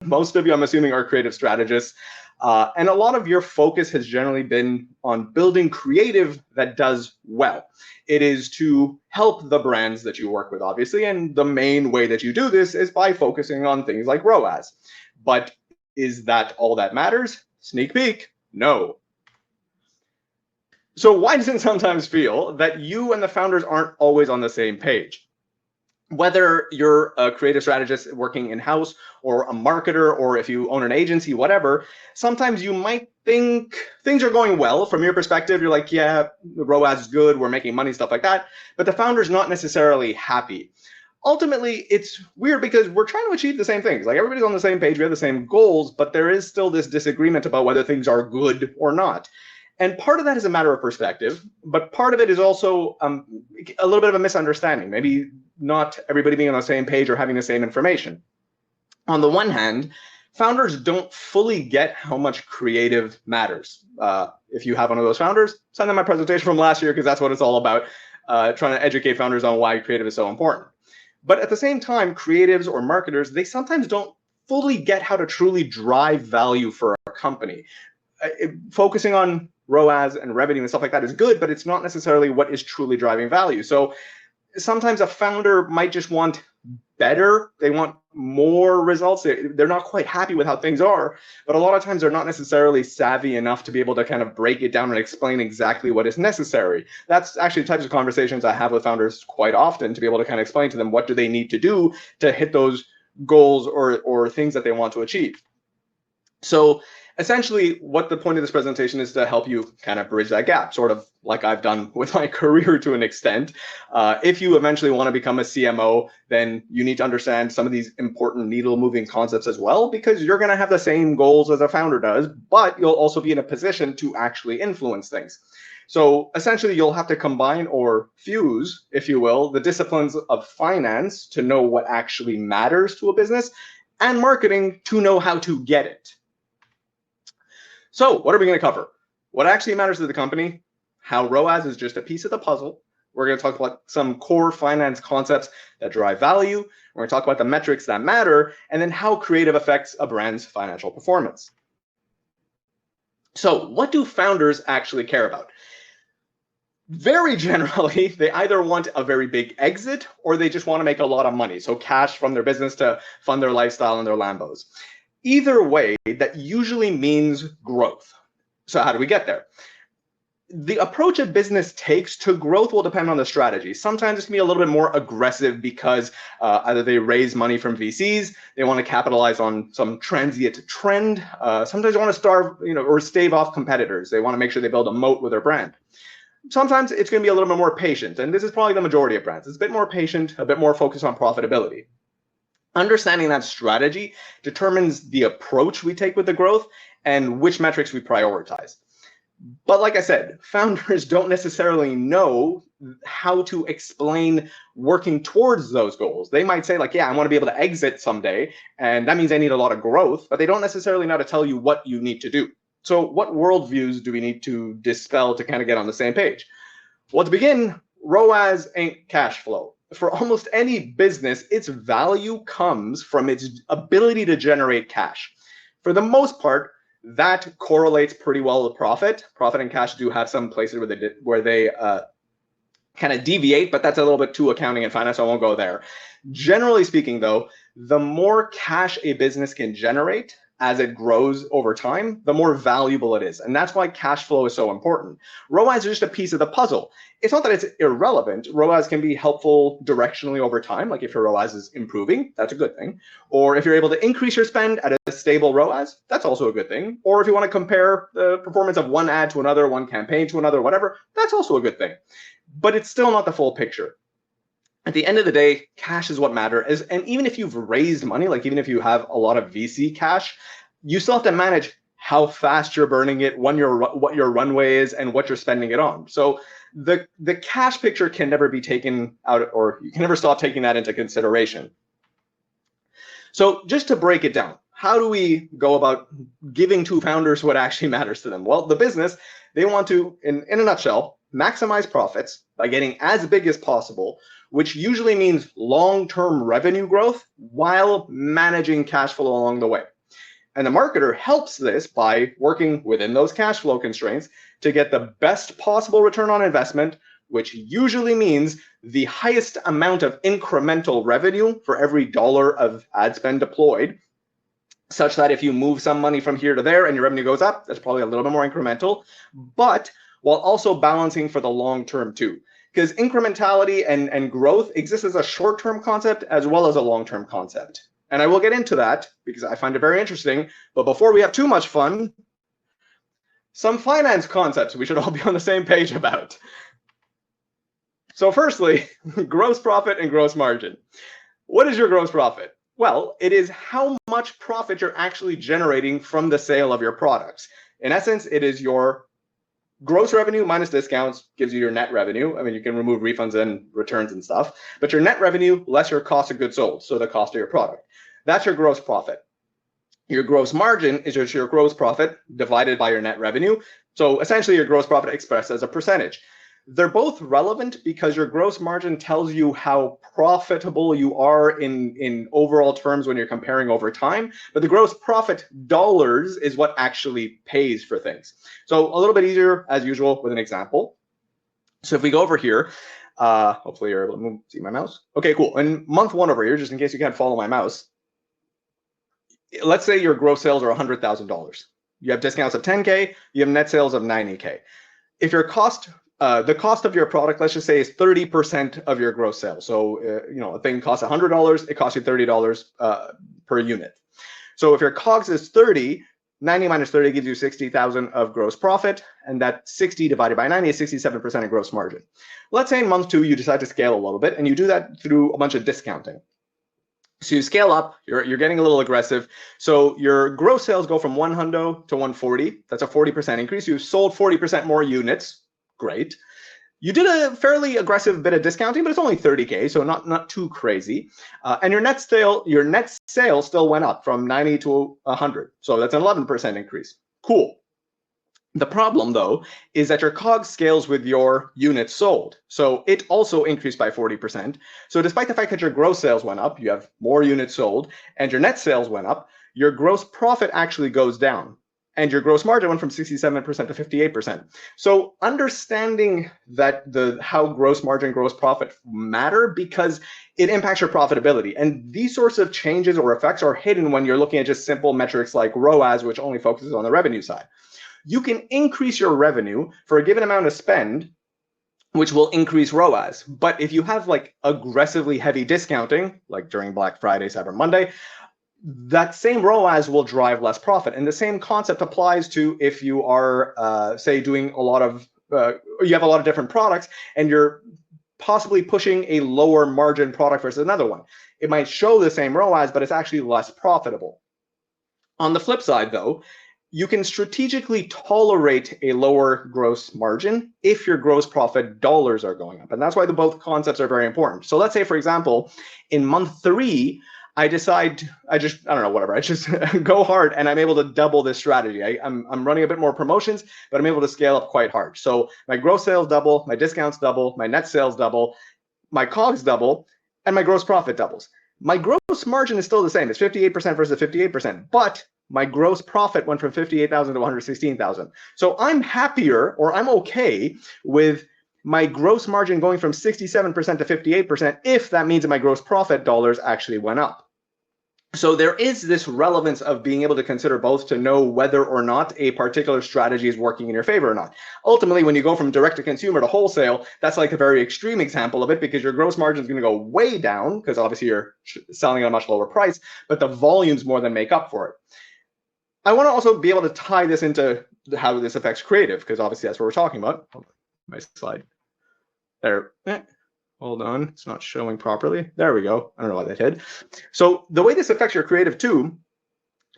most of you, I'm assuming, are creative strategists. And a lot of your focus has generally been on building creative that does well. It is to help the brands that you work with, obviously, and the main way that you do this is by focusing on things like ROAS. But is that all that matters? Sneak peek, no. So why does it sometimes feel that you and the founders aren't always on the same page? Whether you're a creative strategist working in-house or a marketer, or if you own an agency, whatever, sometimes you might think things are going well from your perspective. You're like, yeah, the ROAS is good, we're making money, stuff like that. But the founder's not necessarily happy. Ultimately, it's weird because we're trying to achieve the same things. Like, everybody's on the same page, we have the same goals, but there is still this disagreement about whether things are good or not. And part of that is a matter of perspective, but part of it is also a little bit of a misunderstanding. Maybe not everybody being on the same page or having the same information. On the one hand, founders don't fully get how much creative matters. If you have one of those founders, send them my presentation from last year, because that's what it's all about, trying to educate founders on why creative is so important. But at the same time, creatives or marketers, they sometimes don't fully get how to truly drive value for a company. Focusing on ROAS and revenue and stuff like that is good, but it's not necessarily what is truly driving value. So sometimes a founder might just want better. They want more results. They're not quite happy with how things are, but a lot of times they're not necessarily savvy enough to be able to kind of break it down and explain exactly what is necessary. That's actually the types of conversations I have with founders quite often, to be able to kind of explain to them what do they need to do to hit those goals or things that they want to achieve. So essentially, what the point of this presentation is to help you kind of bridge that gap, sort of like I've done with my career to an extent. If you eventually want to become a CMO, then you need to understand some of these important needle-moving concepts as well, because you're going to have the same goals as a founder does, but you'll also be in a position to actually influence things. So essentially, you'll have to combine or fuse, if you will, the disciplines of finance to know what actually matters to a business, and marketing to know how to get it. So what are we going to cover? What actually matters to the company, how ROAS is just a piece of the puzzle. We're going to talk about some core finance concepts that drive value. We're going to talk about the metrics that matter, and then how creative affects a brand's financial performance. So what do founders actually care about? Very generally, they either want a very big exit, or they just want to make a lot of money. So cash from their business to fund their lifestyle and their Lambos. Either way, that usually means growth. So how do we get there? The approach a business takes to growth will depend on the strategy. Sometimes it's going to be a little bit more aggressive because either they raise money from VCs, they want to capitalize on some transient trend. Sometimes they want to starve, or stave off competitors. They want to make sure they build a moat with their brand. Sometimes it's going to be a little bit more patient, and this is probably the majority of brands. It's a bit more patient, a bit more focused on profitability. Understanding that strategy determines the approach we take with the growth and which metrics we prioritize. But like I said, founders don't necessarily know how to explain working towards those goals. They might say, like, yeah, I want to be able to exit someday, and that means I need a lot of growth, but they don't necessarily know how to tell you what you need to do. So what worldviews do we need to dispel to kind of get on the same page? Well, to begin, ROAS ain't cash flow. For almost any business, its value comes from its ability to generate cash. For the most part, that correlates pretty well with profit. Profit and cash do have some places where they kind of deviate, but that's a little bit too accounting and finance, so I won't go there. Generally speaking, though, the more cash a business can generate as it grows over time, the more valuable it is. And that's why cash flow is so important. ROAS is just a piece of the puzzle. It's not that it's irrelevant. ROAS can be helpful directionally over time. Like if your ROAS is improving, that's a good thing. Or if you're able to increase your spend at a stable ROAS, that's also a good thing. Or if you want to compare the performance of one ad to another, one campaign to another, whatever, that's also a good thing. But it's still not the full picture. At the end of the day, cash is what matters. And even if you've raised money, like even if you have a lot of VC cash, you still have to manage how fast you're burning it, what your runway is, and what you're spending it on. So the cash picture can never be taken out, or you can never stop taking that into consideration. So just to break it down, how do we go about giving to founders what actually matters to them? Well, the business, they want to, in a nutshell, maximize profits by getting as big as possible, which usually means long-term revenue growth while managing cash flow along the way. And the marketer helps this by working within those cash flow constraints to get the best possible return on investment, which usually means the highest amount of incremental revenue for every dollar of ad spend deployed, such that if you move some money from here to there and your revenue goes up, that's probably a little bit more incremental, but while also balancing for the long term too. Because incrementality and growth exists as a short-term concept as well as a long-term concept. And I will get into that because I find it very interesting. But before we have too much fun, some finance concepts we should all be on the same page about. So firstly, gross profit and gross margin. What is your gross profit? Well, it is how much profit you're actually generating from the sale of your products. In essence, it is your gross revenue minus discounts gives you your net revenue. I mean, you can remove refunds and returns and stuff, but your net revenue less your cost of goods sold, so the cost of your product. That's your gross profit. Your gross margin is just your gross profit divided by your net revenue. So essentially your gross profit expressed as a percentage. They're both relevant because your gross margin tells you how profitable you are in overall terms when you're comparing over time, but the gross profit dollars is what actually pays for things. So a little bit easier as usual with an example. So if we go over here, hopefully you're able to see my mouse. Okay, cool. In month one over here, just in case you can't follow my mouse, let's say your gross sales are $100,000. You have discounts of 10K, you have net sales of 90K. If your cost the cost of your product, let's just say, is 30% of your gross sales. So, a thing costs $100, it costs you $30 per unit. So if your COGS is 30, 90 minus 30 gives you 60,000 of gross profit, and that 60 divided by 90 is 67% of gross margin. Let's say in month two, you decide to scale a little bit, and you do that through a bunch of discounting. So you scale up, you're getting a little aggressive. So your gross sales go from 100 to 140. That's a 40% increase. You sold 40% more units. Great. You did a fairly aggressive bit of discounting, but it's only 30K, so not too crazy. And your net sale still went up from 90 to 100. So that's an 11% increase. Cool. The problem, though, is that your COGS scales with your units sold. So it also increased by 40%. So despite the fact that your gross sales went up, you have more units sold, and your net sales went up, your gross profit actually goes down. And your gross margin went from 67% to 58%. So understanding that how gross margin, gross profit matter because it impacts your profitability. And these sorts of changes or effects are hidden when you're looking at just simple metrics like ROAS, which only focuses on the revenue side. You can increase your revenue for a given amount of spend, which will increase ROAS. But if you have like aggressively heavy discounting, like during Black Friday, Cyber Monday, that same ROAS will drive less profit. And the same concept applies to if you are, say, doing a lot of, you have a lot of different products and you're possibly pushing a lower margin product versus another one. It might show the same ROAS, but it's actually less profitable. On the flip side, though, you can strategically tolerate a lower gross margin if your gross profit dollars are going up. And that's why both concepts are very important. So let's say, for example, in month 3, I just go hard and I'm able to double this strategy. I'm running a bit more promotions, but I'm able to scale up quite hard. So my gross sales double, my discounts double, my net sales double, my COGS double, and my gross profit doubles. My gross margin is still the same. It's 58% versus 58%, but my gross profit went from 58,000 to 116,000. So I'm happier, or I'm okay with my gross margin going from 67% to 58% if that means that my gross profit dollars actually went up. So there is this relevance of being able to consider both to know whether or not a particular strategy is working in your favor or not. Ultimately, when you go from direct to consumer to wholesale, that's like a very extreme example of it because your gross margin is going to go way down because obviously you're selling at a much lower price, but the volumes more than make up for it. I want to also be able to tie this into how this affects creative because obviously that's what we're talking about. Oh, my slide. There. Hold on, it's not showing properly. There we go. I don't know why that did. So the way this affects your creative too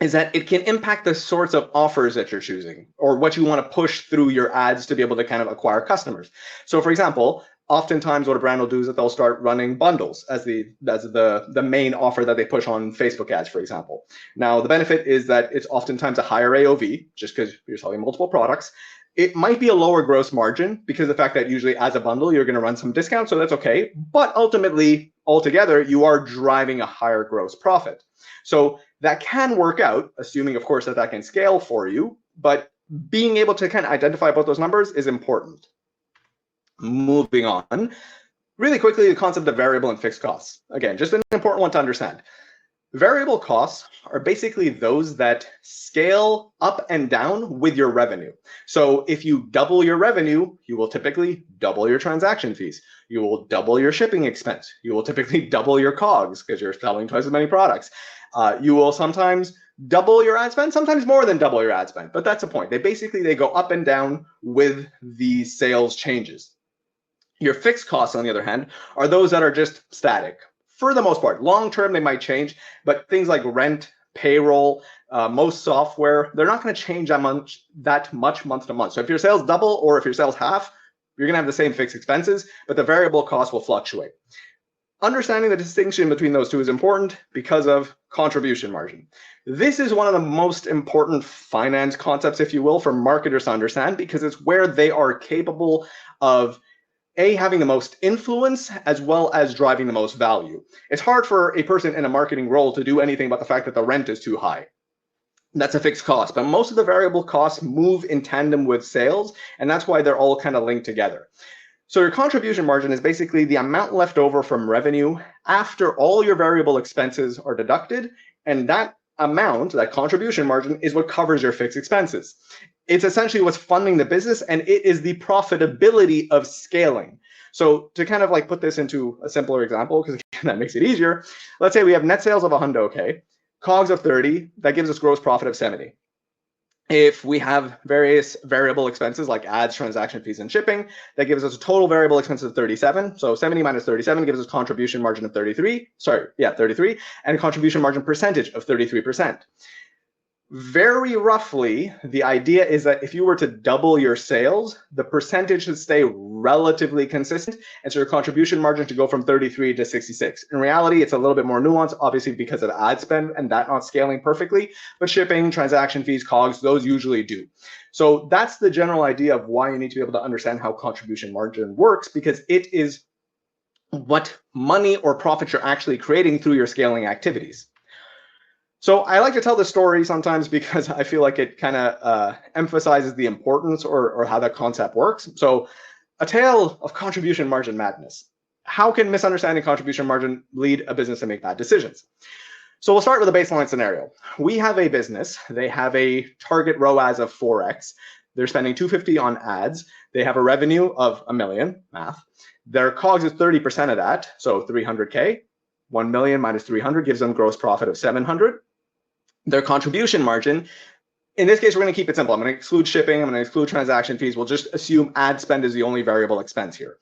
is that it can impact the sorts of offers that you're choosing or what you want to push through your ads to be able to kind of acquire customers. So for example, oftentimes what a brand will do is that they'll start running bundles as the main offer that they push on Facebook ads, for example. Now, the benefit is that it's oftentimes a higher AOV just because you're selling multiple products. It might be a lower gross margin because of the fact that usually as a bundle, you're going to run some discounts, so that's okay. But ultimately, altogether, you are driving a higher gross profit. So that can work out, assuming, of course, that that can scale for you, but being able to kind of identify both those numbers is important. Moving on, really quickly, the concept of variable and fixed costs. Again, just an important one to understand. Variable costs are basically those that scale up and down with your revenue. So if you double your revenue, you will typically double your transaction fees. You will double your shipping expense. You will typically double your COGS because you're selling twice as many products. You will sometimes double your ad spend, sometimes more than double your ad spend, but that's the point. They go up and down with the sales changes. Your fixed costs, on the other hand, are those that are just static. For the most part, long term, they might change, but things like rent, payroll, most software, they're not going to change that much month to month. So if your sales double or if your sales half, you're going to have the same fixed expenses, but the variable cost will fluctuate. Understanding the distinction between those two is important because of contribution margin. This is one of the most important finance concepts, if you will, for marketers to understand, because it's where they are capable of having the most influence as well as driving the most value. It's hard for a person in a marketing role to do anything about the fact that the rent is too high. That's a fixed cost, but most of the variable costs move in tandem with sales, and that's why they're all kind of linked together. So your contribution margin is basically the amount left over from revenue after all your variable expenses are deducted, and that amount, that contribution margin, is what covers your fixed expenses. It's essentially what's funding the business, and it is the profitability of scaling. So to kind of like put this into a simpler example, because that makes it easier, let's say we have net sales of $100K, COGS of 30, that gives us gross profit of 70. If we have various variable expenses like ads, transaction fees, and shipping, that gives us a total variable expense of 37. So 70 minus 37 gives us contribution margin of 33, and a contribution margin percentage of 33%. Very roughly, the idea is that if you were to double your sales, the percentage should stay relatively consistent, and so your contribution margin to go from 33 to 66. In reality, it's a little bit more nuanced, obviously because of ad spend and that not scaling perfectly, but shipping, transaction fees, COGS, those usually do. So that's the general idea of why you need to be able to understand how contribution margin works, because it is what money or profit you're actually creating through your scaling activities. So I like to tell this story sometimes because I feel like it kind of emphasizes the importance or how that concept works. So a tale of contribution margin madness. How can misunderstanding contribution margin lead a business to make bad decisions? So we'll start with a baseline scenario. We have a business. They have a target ROAS of 4x. They're spending $250 on ads. They have a revenue of $1 million, math. Their COGS is 30% of that, so 300K. 1 million minus 300 gives them gross profit of 700. Their contribution margin, in this case, we're going to keep it simple. I'm going to exclude shipping. I'm going to exclude transaction fees. We'll just assume ad spend is the only variable expense here.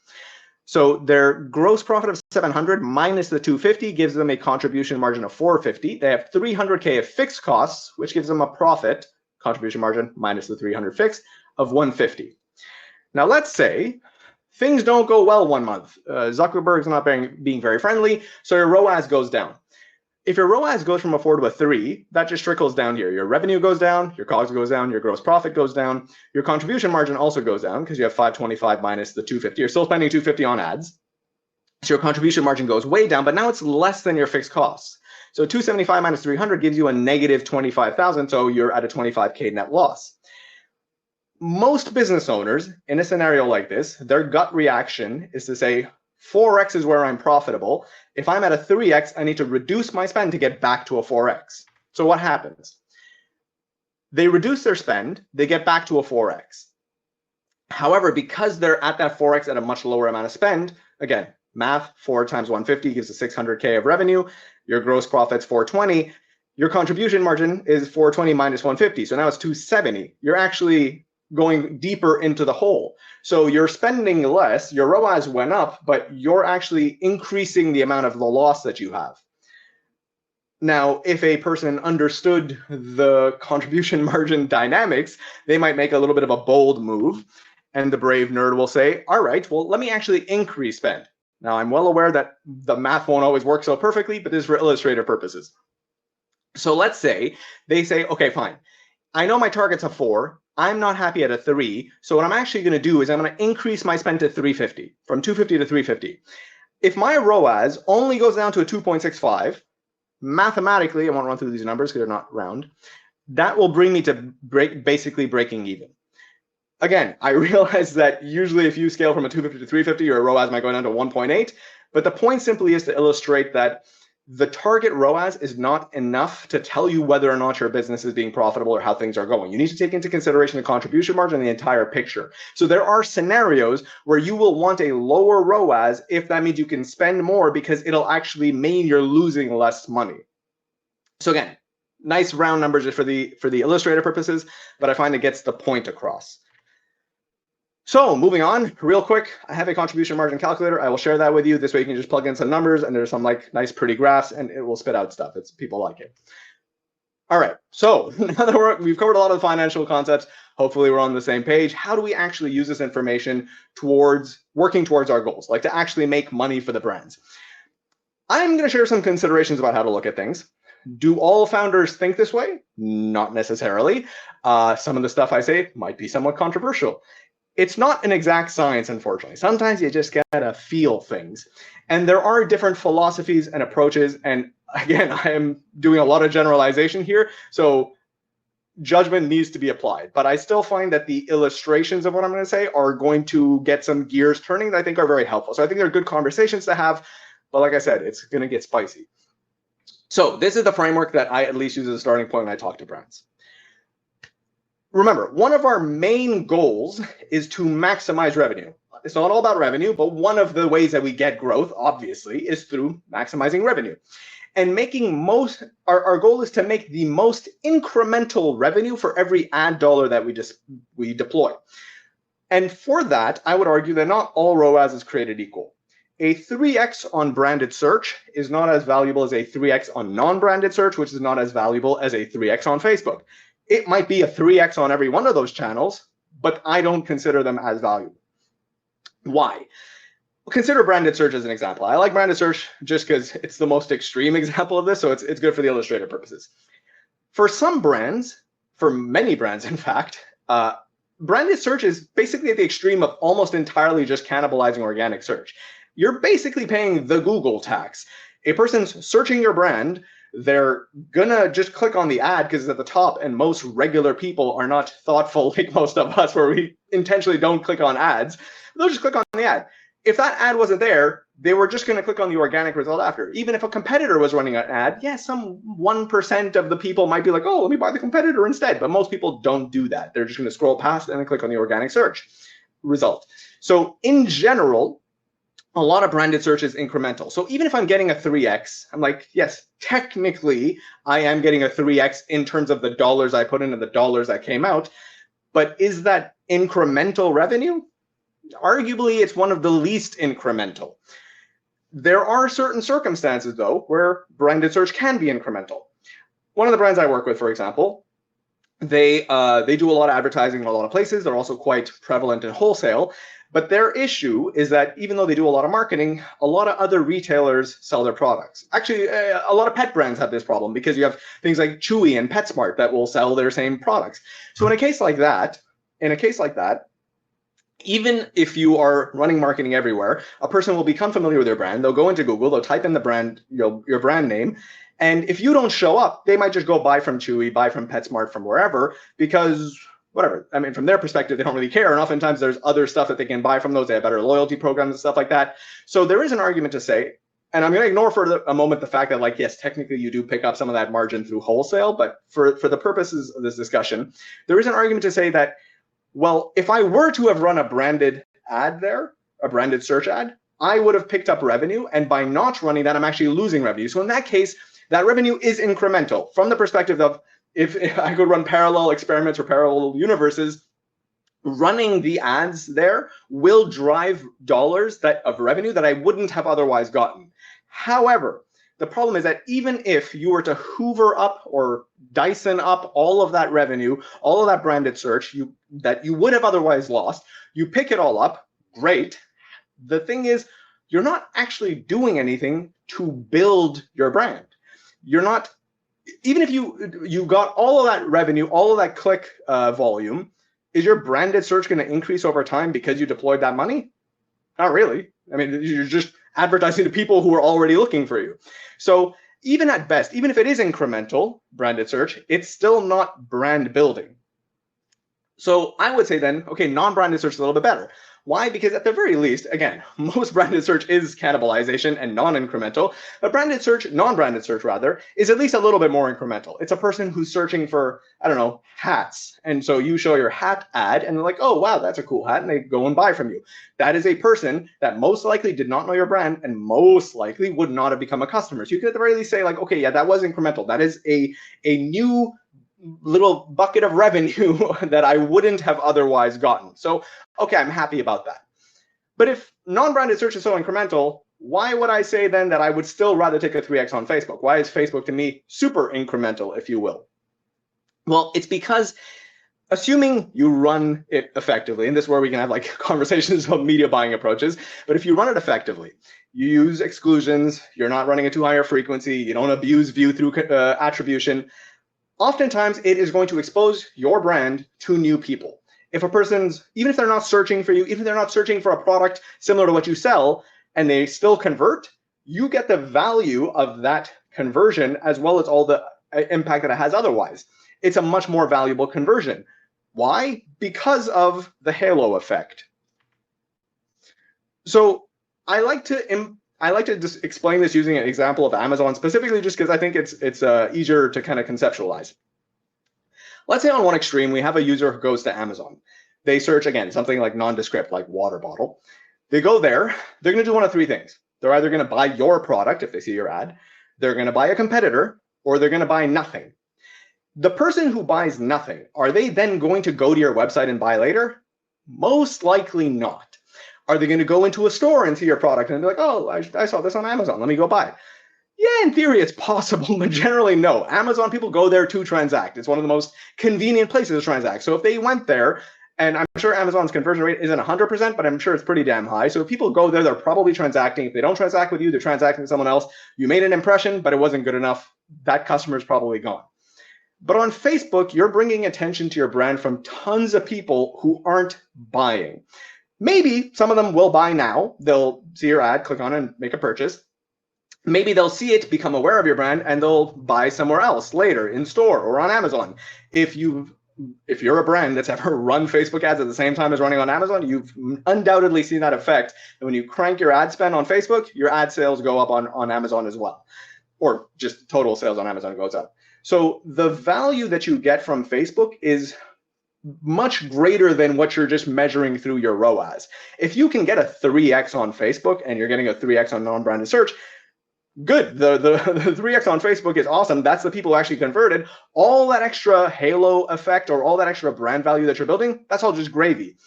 So their gross profit of 700 minus the 250 gives them a contribution margin of 450. They have 300K of fixed costs, which gives them a profit, contribution margin minus the 300 fixed, of 150. Now let's say things don't go well one month. Zuckerberg's not being very friendly, so your ROAS goes down. If your ROAS goes from a 4 to a 3, that just trickles down here. Your revenue goes down, your COGS goes down, your gross profit goes down, your contribution margin also goes down because you have 525 minus the 250. You're still spending 250 on ads. So your contribution margin goes way down, but now it's less than your fixed costs. So 275 minus 300 gives you a negative 25,000, so you're at a 25K net loss. Most business owners in a scenario like this, their gut reaction is to say, 4x is where I'm profitable. If I'm at a 3x, I need to reduce my spend to get back to a 4x. So what happens? They reduce their spend, they get back to a 4x. However, because they're at that 4x at a much lower amount of spend, again, math, 4 times 150 gives us 600K of revenue. Your gross profit's 420. Your contribution margin is 420 minus 150. So now it's 270. You're actually going deeper into the hole. So you're spending less, your ROAS went up, but you're actually increasing the amount of the loss that you have. Now, if a person understood the contribution margin dynamics, they might make a little bit of a bold move, and the brave nerd will say, all right, well, let me actually increase spend. Now, I'm well aware that the math won't always work so perfectly, but this is for illustrative purposes. So let's say they say, okay, fine. I know my target's a 4. I'm not happy at a 3. So what I'm actually going to do is I'm going to increase my spend to 350, from 250 to 350. if my ROAS only goes down to a 2.65, mathematically, I won't run through these numbers because they're not round, that will bring me to basically breaking even. Again, I realize that usually if you scale from a 250 to 350, your ROAS might go down to 1.8, but the point simply is to illustrate that the target ROAS is not enough to tell you whether or not your business is being profitable or how things are going. You need to take into consideration the contribution margin and the entire picture. So there are scenarios where you will want a lower ROAS if that means you can spend more, because it'll actually mean you're losing less money. So again, nice round numbers just for the illustrative purposes, but I find it gets the point across. So moving on real quick, I have a contribution margin calculator. I will share that with you. This way you can just plug in some numbers and there's some like nice pretty graphs and it will spit out stuff. People like it. All right, so now that we've covered a lot of the financial concepts, hopefully we're on the same page. How do we actually use this information towards working towards our goals, like to actually make money for the brands? I'm going to share some considerations about how to look at things. Do all founders think this way? Not necessarily. Some of the stuff I say might be somewhat controversial. It's not an exact science, unfortunately. Sometimes you just gotta feel things. And there are different philosophies and approaches. And again, I am doing a lot of generalization here, so judgment needs to be applied. But I still find that the illustrations of what I'm gonna say are going to get some gears turning that I think are very helpful. So I think they're good conversations to have, but like I said, it's gonna get spicy. So this is the framework that I at least use as a starting point when I talk to brands. Remember, one of our main goals is to maximize revenue. It's not all about revenue, but one of the ways that we get growth, obviously, is through maximizing revenue. And our goal is to make the most incremental revenue for every ad dollar that we deploy. And for that, I would argue that not all ROAS is created equal. A 3x on branded search is not as valuable as a 3x on non-branded search, which is not as valuable as a 3x on Facebook. It might be a 3x on every one of those channels, but I don't consider them as valuable. Why? Consider branded search as an example. I like branded search just because it's the most extreme example of this, so it's good for the illustrative purposes. For some brands, for many brands in fact, branded search is basically at the extreme of almost entirely just cannibalizing organic search. You're basically paying the Google tax. A person's searching your brand, they're gonna just click on the ad because it's at the top, and most regular people are not thoughtful like most of us where we intentionally don't click on ads. They'll just click on the ad. If that ad wasn't there, they were just gonna click on the organic result after. Even if a competitor was running an ad, yes, some 1% of the people might be like, oh, let me buy the competitor instead. But most people don't do that. They're just gonna scroll past and then click on the organic search result. So in general, a lot of branded search is incremental. So even if I'm getting a 3x, I'm like, yes, technically I am getting a 3x in terms of the dollars I put in and the dollars that came out. But is that incremental revenue? Arguably, it's one of the least incremental. There are certain circumstances, though, where branded search can be incremental. One of the brands I work with, for example, they do a lot of advertising in a lot of places. They're also quite prevalent in wholesale. But their issue is that even though they do a lot of marketing, a lot of other retailers sell their products. Actually, a lot of pet brands have this problem because you have things like Chewy and PetSmart that will sell their same products. So in a case like that, even if you are running marketing everywhere, a person will become familiar with your brand. They'll go into Google, they'll type in the brand, your brand name, and if you don't show up, they might just go buy from Chewy, buy from PetSmart, from wherever, because whatever. I mean, from their perspective, they don't really care. And oftentimes there's other stuff that they can buy from those. They have better loyalty programs and stuff like that. So there is an argument to say, and I'm going to ignore for a moment the fact that, like, yes, technically you do pick up some of that margin through wholesale. But for the purposes of this discussion, there is an argument to say that, well, if I were to have run a branded ad there, a branded search ad, I would have picked up revenue. And by not running that, I'm actually losing revenue. So in that case, that revenue is incremental from the perspective of, if I could run parallel experiments or parallel universes, running the ads there will drive dollars of revenue that I wouldn't have otherwise gotten. However, the problem is that even if you were to hoover up or Dyson up all of that revenue, all of that branded search that you would have otherwise lost, you pick it all up, great. The thing is, you're not actually doing anything to build your brand. You're not. Even if you got all of that revenue, all of that click volume, is your branded search going to increase over time because you deployed that money? Not really. I mean, you're just advertising to people who are already looking for you. So even at best, even if it is incremental branded search, it's still not brand building. So I would say then, okay, non-branded search is a little bit better. Why? Because at the very least, again, most branded search is cannibalization and non-incremental, but branded search, non-branded search rather, is at least a little bit more incremental. It's a person who's searching for, I don't know, hats. And so you show your hat ad and they're like, oh, wow, that's a cool hat. And they go and buy from you. That is a person that most likely did not know your brand and most likely would not have become a customer. So you could at the very least say like, okay, yeah, that was incremental. That is a new little bucket of revenue that I wouldn't have otherwise gotten. So, okay, I'm happy about that. But if non-branded search is so incremental, why would I say then that I would still rather take a 3x on Facebook? Why is Facebook to me super incremental, if you will? Well, it's because assuming you run it effectively, and this is where we can have like conversations about media buying approaches, but if you run it effectively, you use exclusions, you're not running a too high a frequency, you don't abuse view through attribution, oftentimes it is going to expose your brand to new people. If a person's, even if they're not searching for you, even if they're not searching for a product similar to what you sell, and they still convert, you get the value of that conversion as well as all the impact that it has otherwise. It's a much more valuable conversion. Why? Because of the halo effect. So I like to just explain this using an example of Amazon specifically, just because I think it's easier to kind of conceptualize. Let's say on one extreme, we have a user who goes to Amazon. They search, again, something like nondescript, like water bottle. They go there, they're going to do one of three things. They're either going to buy your product if they see your ad, they're going to buy a competitor, or they're going to buy nothing. The person who buys nothing, are they then going to go to your website and buy later? Most likely not. Are they going to go into a store and see your product and be like, oh, I saw this on Amazon, let me go buy it? Yeah, in theory, it's possible, but generally, no. Amazon people go there to transact. It's one of the most convenient places to transact. So if they went there, and I'm sure Amazon's conversion rate isn't 100%, but I'm sure it's pretty damn high. So if people go there, they're probably transacting. If they don't transact with you, they're transacting with someone else. You made an impression, but it wasn't good enough. That customer is probably gone. But on Facebook, you're bringing attention to your brand from tons of people who aren't buying. Maybe some of them will buy now. They'll see your ad, click on it, and make a purchase. Maybe they'll see it, become aware of your brand, and they'll buy somewhere else later in store or on Amazon. If you're a brand that's ever run Facebook ads at the same time as running on Amazon, you've undoubtedly seen that effect. And when you crank your ad spend on Facebook, your ad sales go up on Amazon as well, or just total sales on Amazon goes up. So the value that you get from Facebook is much greater than what you're just measuring through your ROAS. If you can get a 3x on Facebook and you're getting a 3x on non-branded search, good. The 3x on Facebook is awesome. That's the people who actually converted. All that extra halo effect or all that extra brand value that you're building, that's all just gravy.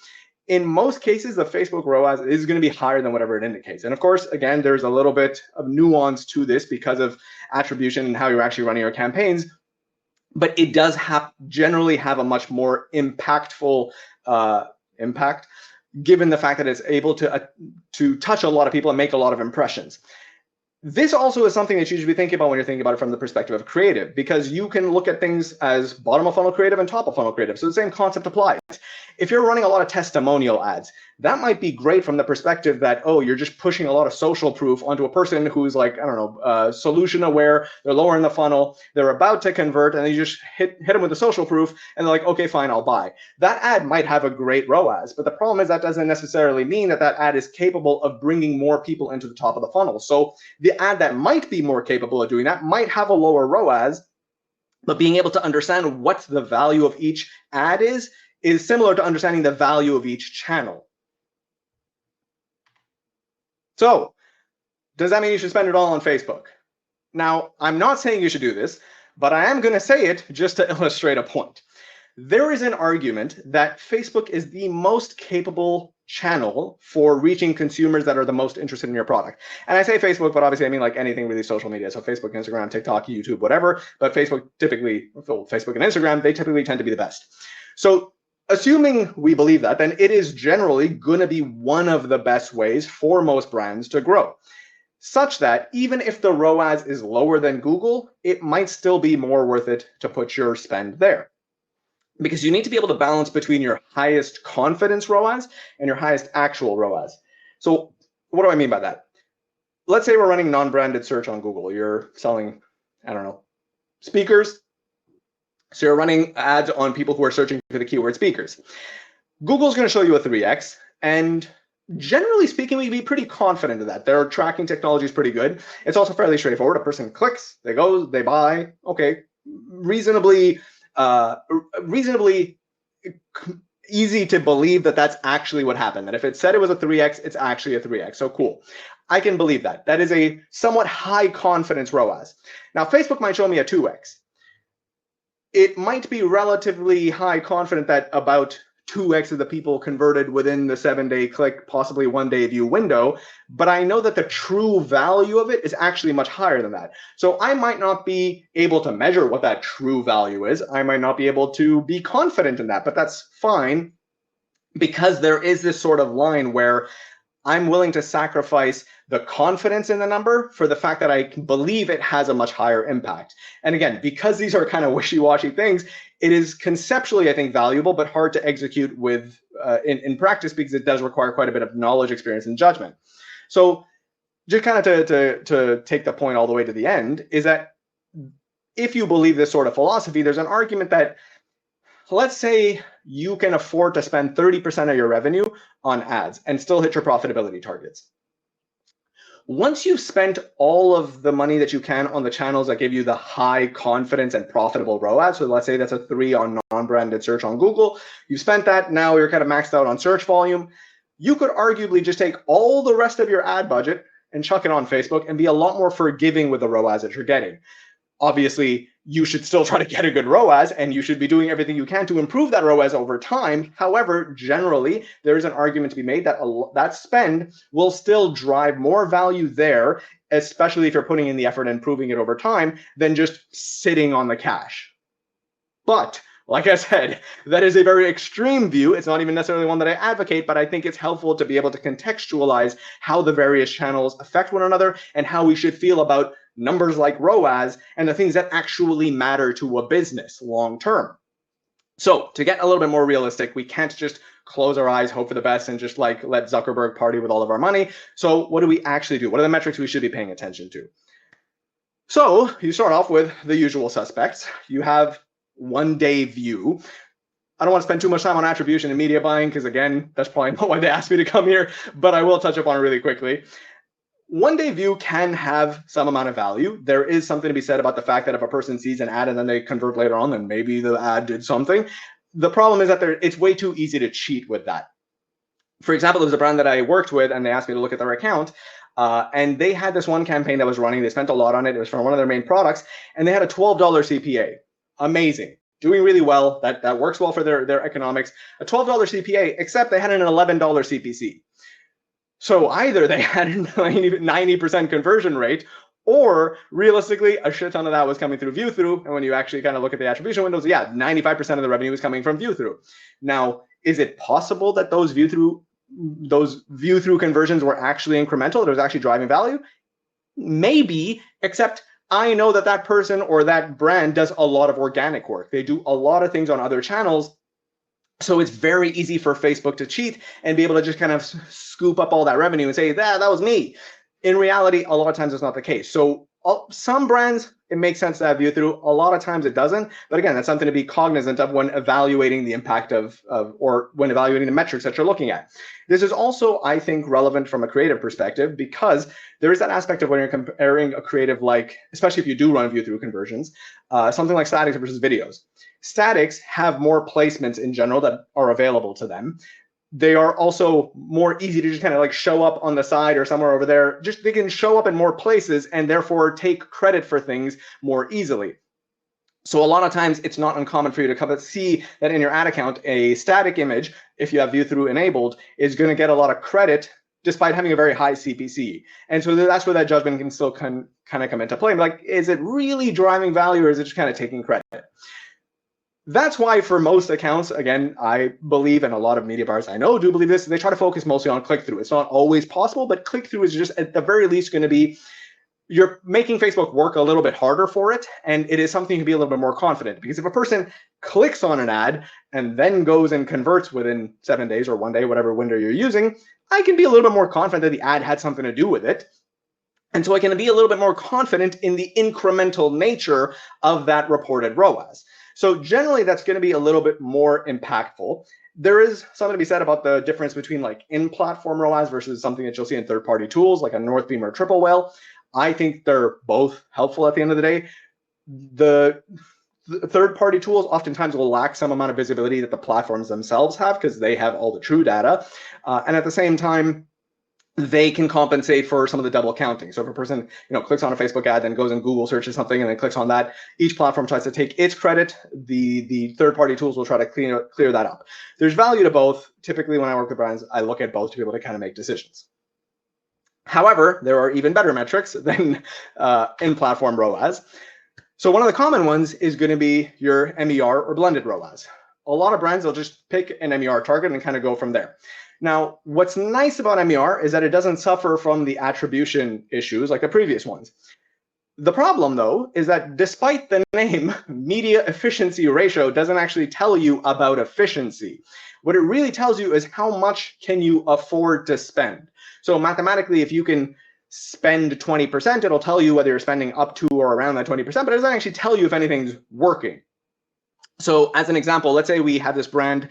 In most cases, the Facebook ROAS is going to be higher than whatever it indicates. And of course, again, there's a little bit of nuance to this because of attribution and how you're actually running your campaigns. But it does generally have a much more impactful impact, given the fact that it's able to touch a lot of people and make a lot of impressions. This also is something that you should be thinking about when you're thinking about it from the perspective of creative, because you can look at things as bottom of funnel creative and top of funnel creative. So the same concept applies. If you're running a lot of testimonial ads, that might be great from the perspective that, oh, you're just pushing a lot of social proof onto a person who's like, I don't know, solution aware, they're lower in the funnel, they're about to convert, and then you just hit them with the social proof, and they're like, okay, fine, I'll buy. That ad might have a great ROAS, but the problem is that doesn't necessarily mean that that ad is capable of bringing more people into the top of the funnel. So the ad that might be more capable of doing that might have a lower ROAS, but being able to understand what the value of each ad is similar to understanding the value of each channel. So, does that mean you should spend it all on Facebook? Now, I'm not saying you should do this, but I am going to say it just to illustrate a point. There is an argument that Facebook is the most capable channel for reaching consumers that are the most interested in your product. And I say Facebook, but obviously I mean like anything really social media. So Facebook, Instagram, TikTok, YouTube, whatever. But Facebook and Instagram, they typically tend to be the best. So assuming we believe that, then it is generally going to be one of the best ways for most brands to grow, such that even if the ROAS is lower than Google, it might still be more worth it to put your spend there. Because you need to be able to balance between your highest confidence ROAS and your highest actual ROAS. So what do I mean by that? let's say we're running non-branded search on Google. You're selling, I don't know, speakers. So you're running ads on people who are searching for the keyword speakers. Google's going to show you a 3x, and generally speaking, we'd be pretty confident of that. Their tracking technology is pretty good. It's also fairly straightforward. A person clicks, they go, they buy. Okay, reasonably easy to believe that that's actually what happened. That if it said it was a 3x, it's actually a 3x. So cool. I can believe that. That is a somewhat high confidence ROAS. Now, Facebook might show me a 2x. It might be relatively high confident that about 2x of the people converted within the 7-day click, possibly 1-day view window, but I know that the true value of it is actually much higher than that. So I might not be able to measure what that true value is. I might not be able to be confident in that, but that's fine, because there is this sort of line where I'm willing to sacrifice the confidence in the number for the fact that I believe it has a much higher impact. And again, because these are kind of wishy-washy things, it is conceptually, I think, valuable, but hard to execute with in practice, because it does require quite a bit of knowledge, experience, and judgment. So just kind of to take the point all the way to the end, is that if you believe this sort of philosophy, there's an argument that, let's say you can afford to spend 30% of your revenue on ads and still hit your profitability targets. Once you've spent all of the money that you can on the channels that give you the high confidence and profitable ROAS, so let's say that's a 3 on non-branded search on Google, you've spent that, now you're kind of maxed out on search volume, you could arguably just take all the rest of your ad budget and chuck it on Facebook and be a lot more forgiving with the ROAS that you're getting. Obviously, you should still try to get a good ROAS, and you should be doing everything you can to improve that ROAS over time. However, generally, there is an argument to be made that that spend will still drive more value there, especially if you're putting in the effort and improving it over time, than just sitting on the cash. But like I said, that is a very extreme view. It's not even necessarily one that I advocate, but I think it's helpful to be able to contextualize how the various channels affect one another and how we should feel about numbers like ROAS and the things that actually matter to a business long term. So to get a little bit more realistic, we can't just close our eyes, hope for the best, and just like let Zuckerberg party with all of our money. So what do we actually do? What are the metrics we should be paying attention to? So you start off with the usual suspects. You have 1-day view. I don't want to spend too much time on attribution and media buying, because again, that's probably not why they asked me to come here, but I will touch upon it really quickly. 1-day view can have some amount of value. There is something to be said about the fact that if a person sees an ad and then they convert later on, then maybe the ad did something. The problem is that it's way too easy to cheat with that. For example, there was a brand that I worked with, and they asked me to look at their account, and they had this one campaign that was running. They spent a lot on it. It was for one of their main products, and they had a $12 CPA. Amazing. Doing really well. That works well for their economics. A $12 CPA, except they had an $11 CPC. So either they had a 90% conversion rate, or realistically, a shit ton of that was coming through view through. And when you actually kind of look at the attribution windows, yeah, 95% of the revenue is coming from view through. Now, is it possible that those view through conversions were actually incremental? That it was actually driving value? Maybe, except I know that that person or that brand does a lot of organic work. They do a lot of things on other channels. So it's very easy for Facebook to cheat and be able to just kind of scoop up all that revenue and say, that was me. In reality, a lot of times it's not the case. So some brands, it makes sense to have view through. A lot of times it doesn't. But again, that's something to be cognizant of when evaluating the impact or when evaluating the metrics that you're looking at. This is also, I think, relevant from a creative perspective, because there is that aspect of when you're comparing a creative, like, especially if you do run view through conversions, something like statics versus videos. Statics have more placements in general that are available to them. They are also more easy to just kind of like show up on the side or somewhere over there. Just they can show up in more places and therefore take credit for things more easily. So a lot of times it's not uncommon for you to come and see that in your ad account, a static image, if you have view through enabled, is going to get a lot of credit despite having a very high CPC. And so that's where that judgment can still kind of come into play. Like, is it really driving value, or is it just kind of taking credit? That's why for most accounts, again, I believe, and a lot of media buyers I know do believe this, they try to focus mostly on click-through. It's not always possible, but click-through is just at the very least going to be, you're making Facebook work a little bit harder for it, and it is something to be a little bit more confident. Because if a person clicks on an ad and then goes and converts within 7 days or 1 day, whatever window you're using, I can be a little bit more confident that the ad had something to do with it. And so I can be a little bit more confident in the incremental nature of that reported ROAS. So generally, that's going to be a little bit more impactful. There is something to be said about the difference between like in-platform ROAS versus something that you'll see in third-party tools like a Northbeam or Triple Whale. I think they're both helpful at the end of the day. The third-party tools oftentimes will lack some amount of visibility that the platforms themselves have because they have all the true data. And at the same time, they can compensate for some of the double counting. So if a person clicks on a Facebook ad, then goes and Google searches something and then clicks on that, each platform tries to take its credit. The third-party tools will try to clear that up. There's value to both. Typically, when I work with brands, I look at both to be able to kind of make decisions. However, there are even better metrics than in-platform ROAS. So one of the common ones is going to be your MER or blended ROAS. A lot of brands will just pick an MER target and kind of go from there. Now, what's nice about MER is that it doesn't suffer from the attribution issues like the previous ones. The problem, though, is that despite the name, media efficiency ratio doesn't actually tell you about efficiency. What it really tells you is how much can you afford to spend. So mathematically, if you can spend 20%, it'll tell you whether you're spending up to or around that 20%, but it doesn't actually tell you if anything's working. So as an example, let's say we have this brand,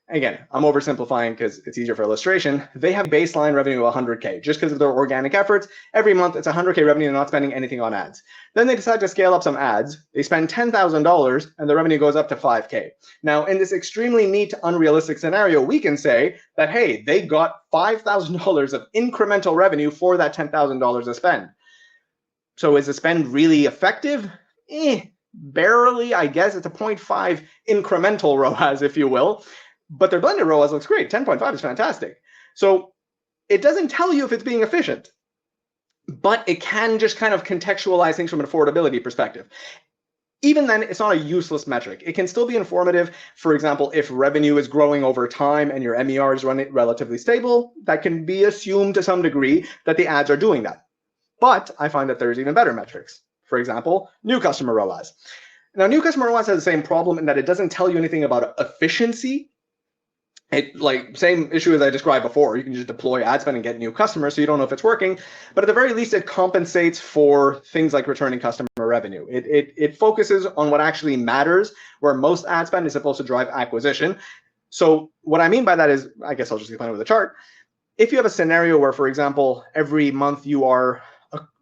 again, I'm oversimplifying because it's easier for illustration. They have baseline revenue of 100K just because of their organic efforts. Every month it's 100K revenue and not spending anything on ads. Then they decide to scale up some ads. They spend $10,000 and the revenue goes up to 5K. Now, in this extremely neat, unrealistic scenario, we can say that, hey, they got $5,000 of incremental revenue for that $10,000 to spend. So is the spend really effective? Barely, I guess. It's a 0.5 incremental ROAS, if you will. But their blended ROAS looks great. 10.5 is fantastic. So it doesn't tell you if it's being efficient, but it can just kind of contextualize things from an affordability perspective. Even then, it's not a useless metric. It can still be informative. For example, if revenue is growing over time and your MER is running relatively stable, that can be assumed to some degree that the ads are doing that. But I find that there's even better metrics. For example, new customer ROAS. Now, new customer ROAS has the same problem in that it doesn't tell you anything about efficiency. Same issue as I described before. You can just deploy ad spend and get new customers, so you don't know if it's working. But at the very least, it compensates for things like returning customer revenue. It focuses on what actually matters, where most ad spend is supposed to drive acquisition. So what I mean by that is, I guess I'll just explain it with a chart. If you have a scenario where, for example, every month you are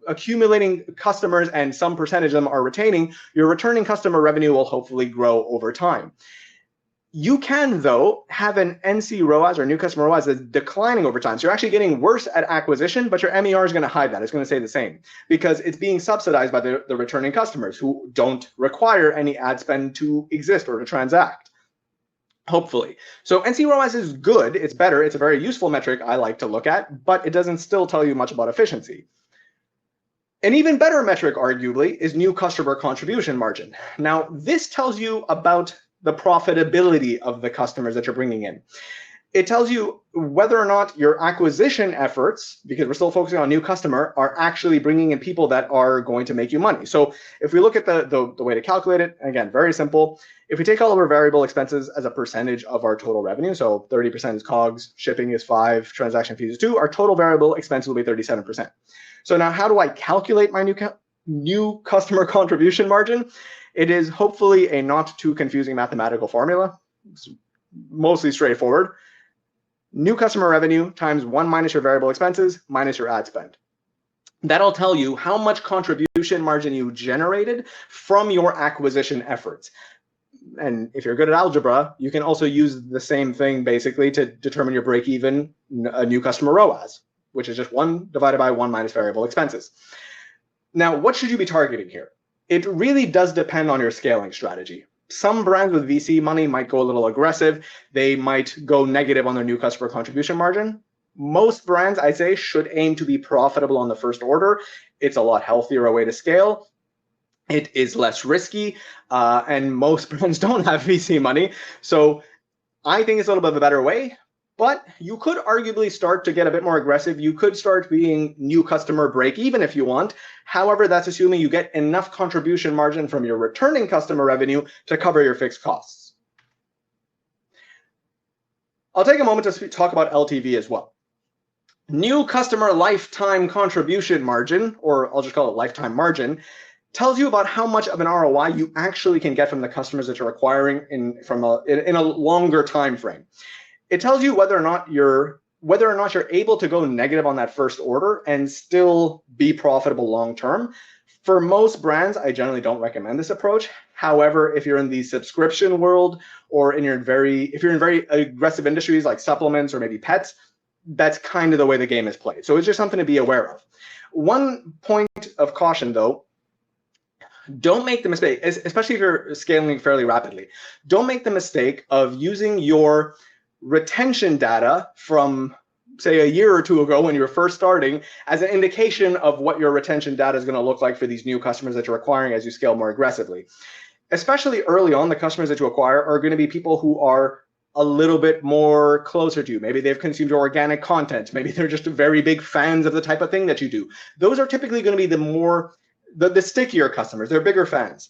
accumulating customers and some percentage of them are retaining, your returning customer revenue will hopefully grow over time. You can, though, have an NC ROAS or new customer ROAS that's declining over time. So you're actually getting worse at acquisition, but your MER is going to hide that. It's going to stay the same because it's being subsidized by the returning customers who don't require any ad spend to exist or to transact, hopefully. So NC ROAS is good. It's better. It's a very useful metric I like to look at, but it doesn't still tell you much about efficiency. An even better metric, arguably, is new customer contribution margin. Now, this tells you about the profitability of the customers that you're bringing in. It tells you whether or not your acquisition efforts, because we're still focusing on new customer, are actually bringing in people that are going to make you money. So if we look at the way to calculate it, again, very simple. If we take all of our variable expenses as a percentage of our total revenue, so 30% is COGS, shipping is 5%, transaction fees is 2%, our total variable expense will be 37%. So now how do I calculate my new customer contribution margin? It is hopefully a not too confusing mathematical formula. It's mostly straightforward. New customer revenue times 1 minus your variable expenses minus your ad spend. That'll tell you how much contribution margin you generated from your acquisition efforts. And if you're good at algebra, you can also use the same thing basically to determine your break-even new customer ROAS, which is just 1 divided by 1 minus variable expenses. Now, what should you be targeting here? It really does depend on your scaling strategy. Some brands with VC money might go a little aggressive. They might go negative on their new customer contribution margin. Most brands, I'd say, should aim to be profitable on the first order. It's a lot healthier a way to scale. It is less risky, and most brands don't have VC money. So I think it's a little bit of a better way. But you could arguably start to get a bit more aggressive. You could start being new customer break even if you want. However, that's assuming you get enough contribution margin from your returning customer revenue to cover your fixed costs. I'll take a moment to talk about LTV as well. New customer lifetime contribution margin, or I'll just call it lifetime margin, tells you about how much of an ROI you actually can get from the customers that you're acquiring in a longer time frame. It tells you whether or not you're able to go negative on that first order and still be profitable long term. For most brands, I generally don't recommend this approach. However, if you're in the subscription world or if you're in very aggressive industries like supplements or maybe pets, that's kind of the way the game is played. So it's just something to be aware of. One point of caution, though, don't make the mistake, especially if you're scaling fairly rapidly, don't make the mistake of using your retention data from, say, a year or two ago when you were first starting as an indication of what your retention data is going to look like for these new customers that you're acquiring as you scale more aggressively. Especially early on, the customers that you acquire are going to be people who are a little bit more closer to you. Maybe they've consumed your organic content. Maybe they're just very big fans of the type of thing that you do. Those are typically going to be the stickier customers. They're bigger fans.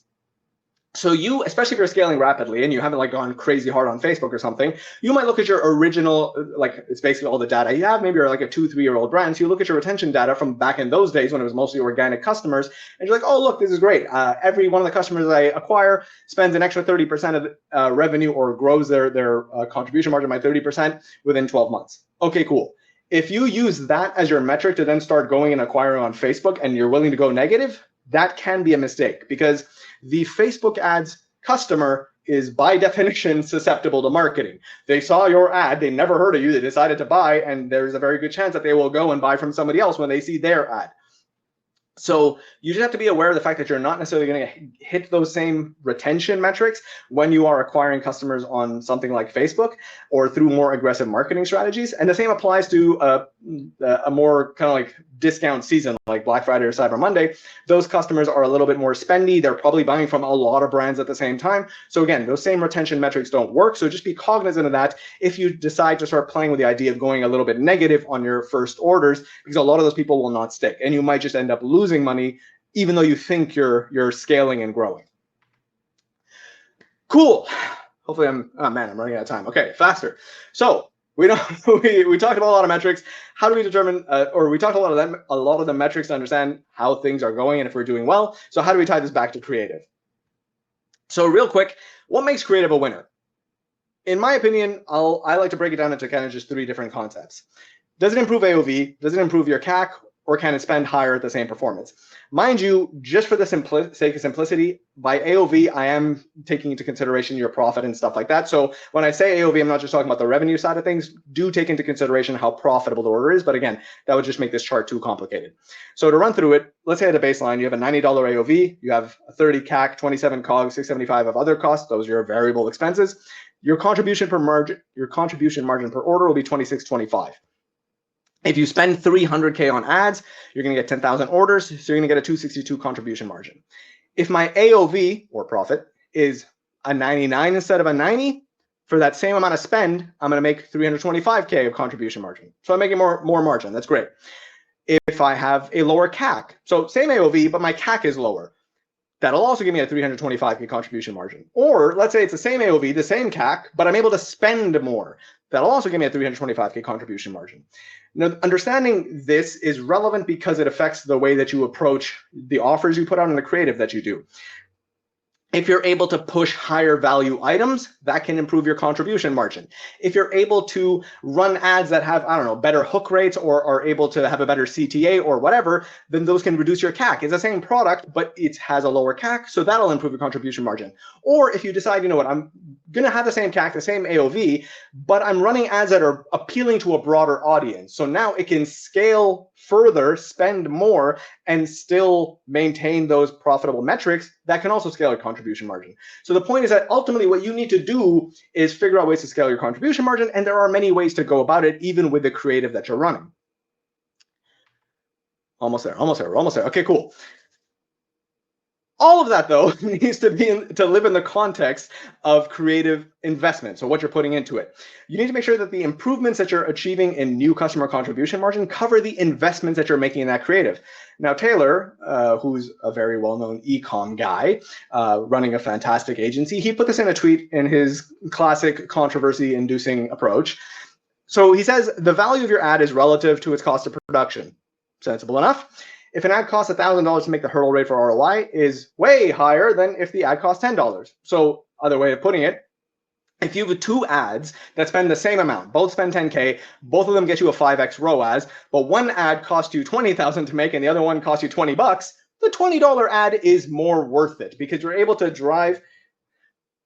So you, especially if you're scaling rapidly and you haven't like gone crazy hard on Facebook or something, you might look at your original, like it's basically all the data you have. Maybe you're like a 2-3-year-old brand. So you look at your retention data from back in those days when it was mostly organic customers, and you're like, oh, look, this is great. Every one of the customers I acquire spends an extra 30% of revenue or grows their contribution margin by 30% within 12 months. Okay, cool. If you use that as your metric to then start going and acquiring on Facebook and you're willing to go negative, that can be a mistake because the Facebook ads customer is by definition susceptible to marketing. They saw your ad, they never heard of you, they decided to buy, and there's a very good chance that they will go and buy from somebody else when they see their ad. So you just have to be aware of the fact that you're not necessarily going to hit those same retention metrics when you are acquiring customers on something like Facebook or through more aggressive marketing strategies. And the same applies to a more kind of like discount season like Black Friday or Cyber Monday. Those customers are a little bit more spendy. They're probably buying from a lot of brands at the same time. So again, those same retention metrics don't work. So just be cognizant of that if you decide to start playing with the idea of going a little bit negative on your first orders, because a lot of those people will not stick and you might just end up losing money even though you think you're scaling and growing. Cool. Hopefully I'm running out of time. Okay, faster. So we talked about a lot of metrics. How do we determine, or we talked a lot of the metrics to understand how things are going and if we're doing well. So how do we tie this back to creative? So real quick, what makes creative a winner? In my opinion, I like to break it down into kind of just 3 different concepts. Does it improve AOV? Does it improve your CAC? Or can it spend higher at the same performance? Mind you, just for the sake of simplicity, by AOV, I am taking into consideration your profit and stuff like that. So when I say AOV, I'm not just talking about the revenue side of things. Do take into consideration how profitable the order is. But again, that would just make this chart too complicated. So to run through it, let's say at a baseline, you have a $90 AOV, you have a 30 CAC, 27 COGS, 675 of other costs. Those are your variable expenses. Your contribution margin per order will be 26.25. If you spend $300K on ads, you're going to get 10,000 orders, so you're going to get a 262 contribution margin. If my AOV, or profit, is a 99 instead of a 90, for that same amount of spend, I'm going to make 325K of contribution margin. So I'm making more margin. That's great. If I have a lower CAC, so same AOV, but my CAC is lower, that'll also give me a 325K contribution margin. Or let's say it's the same AOV, the same CAC, but I'm able to spend more. That'll also give me a 325K contribution margin. Now, understanding this is relevant because it affects the way that you approach the offers you put out and the creative that you do. If you're able to push higher value items, that can improve your contribution margin. If you're able to run ads that have, I don't know, better hook rates or are able to have a better CTA or whatever, then those can reduce your CAC. It's the same product, but it has a lower CAC, so that'll improve your contribution margin. Or if you decide, you know what, I'm going to have the same CAC, the same AOV, but I'm running ads that are appealing to a broader audience. So now it can scale further, spend more, and still maintain those profitable metrics that can also scale your contribution margin. So the point is that ultimately what you need to do is figure out ways to scale your contribution margin, and there are many ways to go about it, even with the creative that you're running. Almost there. Okay, cool. All of that, though, needs to live in the context of creative investment, so what you're putting into it. You need to make sure that the improvements that you're achieving in new customer contribution margin cover the investments that you're making in that creative. Now, Taylor, who's a very well-known e-com guy, running a fantastic agency, he put this in a tweet in his classic controversy-inducing approach. So he says the value of your ad is relative to its cost of production. Sensible enough. If an ad costs $1,000 to make, the hurdle rate for ROI is way higher than if the ad costs $10. So other way of putting it, if you have two ads that spend the same amount, both spend 10K, both of them get you a 5x ROAS, but one ad costs you 20,000 to make and the other one costs you 20 bucks, the $20 ad is more worth it because you're able to drive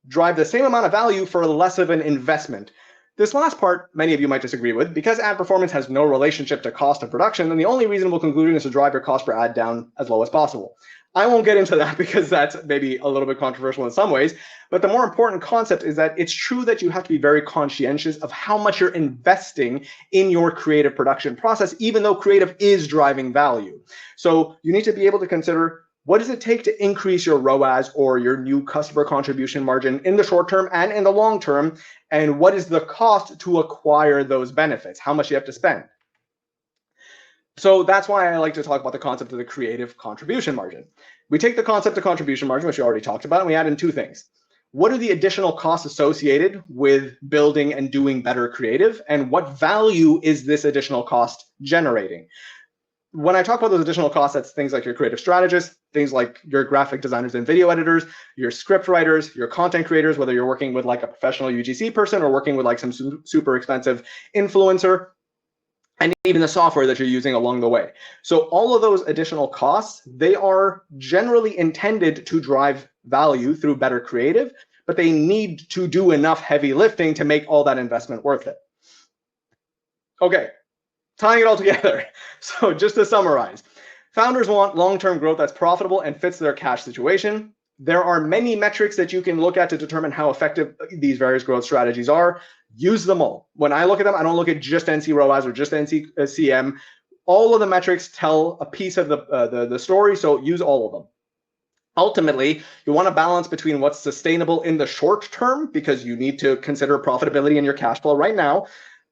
the same amount of value for less of an investment. This last part, many of you might disagree with. Because ad performance has no relationship to cost of production, then the only reasonable conclusion is to drive your cost per ad down as low as possible. I won't get into that because that's maybe a little bit controversial in some ways, but the more important concept is that it's true that you have to be very conscientious of how much you're investing in your creative production process, even though creative is driving value. So you need to be able to consider, what does it take to increase your ROAS or your new customer contribution margin in the short term and in the long term? And what is the cost to acquire those benefits? How much you have to spend? So that's why I like to talk about the concept of the creative contribution margin. We take the concept of contribution margin, which we already talked about, and we add in two things. What are the additional costs associated with building and doing better creative? And what value is this additional cost generating? When I talk about those additional costs, that's things like your creative strategists, things like your graphic designers and video editors, your script writers, your content creators, whether you're working with like a professional UGC person or working with like some super expensive influencer, and even the software that you're using along the way. So all of those additional costs, they are generally intended to drive value through better creative, but they need to do enough heavy lifting to make all that investment worth it. Okay. Tying it all together. So just to summarize, founders want long-term growth that's profitable and fits their cash situation. There are many metrics that you can look at to determine how effective these various growth strategies are. Use them all. When I look at them, I don't look at just NC ROAS or just NC CM. All of the metrics tell a piece of the story, so use all of them. Ultimately, you want to balance between what's sustainable in the short term, because you need to consider profitability in your cash flow right now,